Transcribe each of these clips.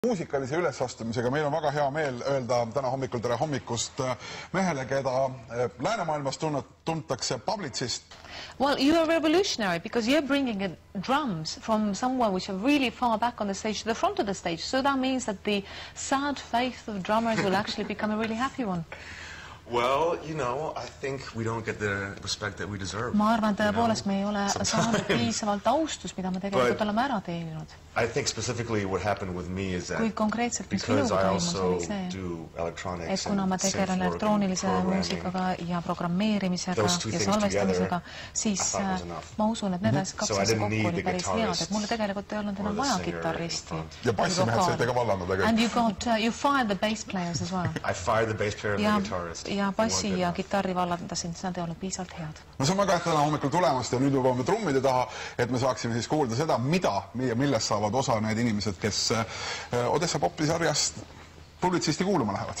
Muusikalise ülesastumisega meil on väga hea meel öelda täna hommikul tere hommikust mehele, keda läänemaailmas tuntakse publitsist. Well, you are revolutionary because you're bringing drums from somewhere which are really far back on the stage to the front of the stage. So that means that the sad faith of drummers will actually become a really happy one. Well, you know, I think we don't get the respect that we deserve. Ma arvan, tõepoolest me ei ole saanud piisavalt austust, mida me tegelikult oleme ära teeninud. I think specifically what happened with me is that because I also do electronics kuna ma tegelen elektroonilise muusikaga ja programmeerimisega ja salvestamisega, siis ma usun, et need kaks asja kokku oli päris head, et mulle tegelikult ei olnud enam vaja kitarristi. Ja bassimehed saite ka vallanud tegelikult. And you fired the bass players as well. I fired the bass player and the guitarist. Ja bassi ja kitarri vallandasin, nad ei olnud piisavalt head. No see on väga täna hommikul tulemast ja nüüd lubame trummide taha, et me saaksime siis kuulda seda, mida ja millest saavad osa need inimesed, kes Odessa Popi sarjast publitsisti kuuluma lähevad.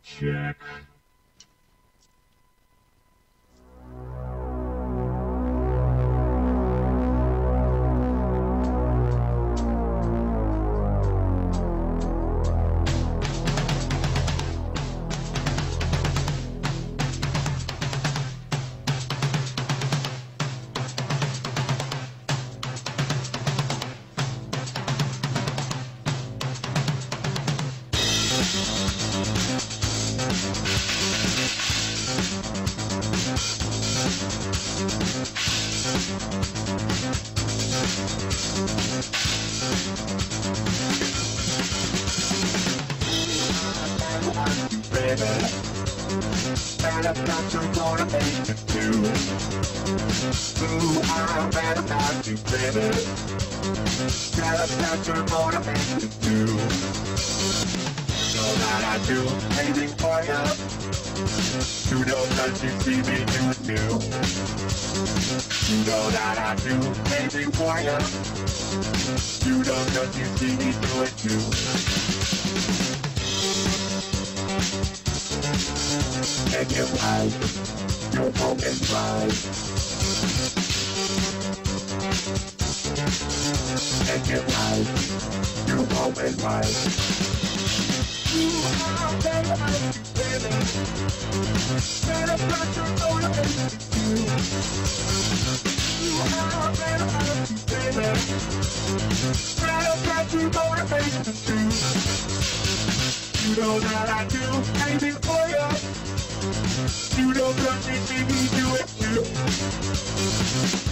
Check. You know that you see me do it too. You know that I do anything for you. You know that you see me do it too. And you're right, you're home and right. And you're right, you're home and right. You are better, baby. Better got your motivation. You are better, baby. Better got your motivation too. You know that I do anything for you. You know that you see me do it too.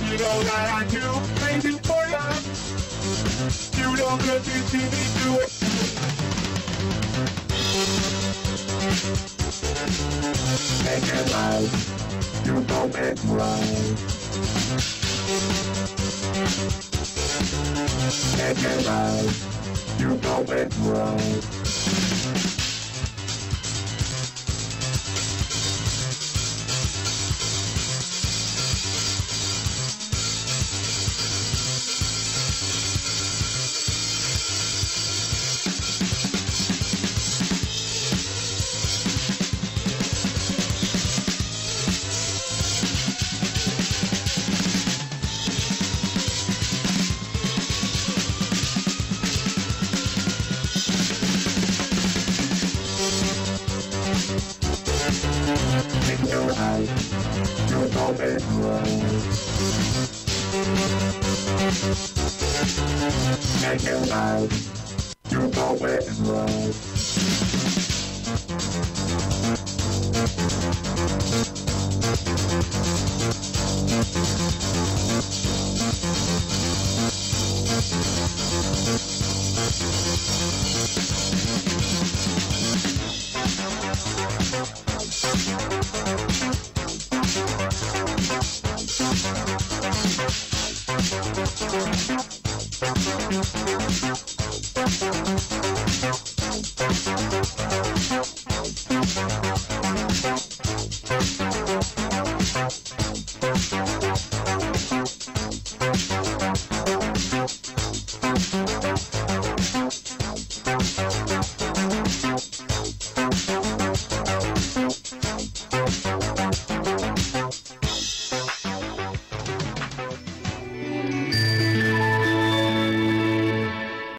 You know that I do anything for you. You know that you see me do it too. And you're right, you know it's right. And you're right, you know it's right. And you're right, you know it's right. And you're right, you know it's right.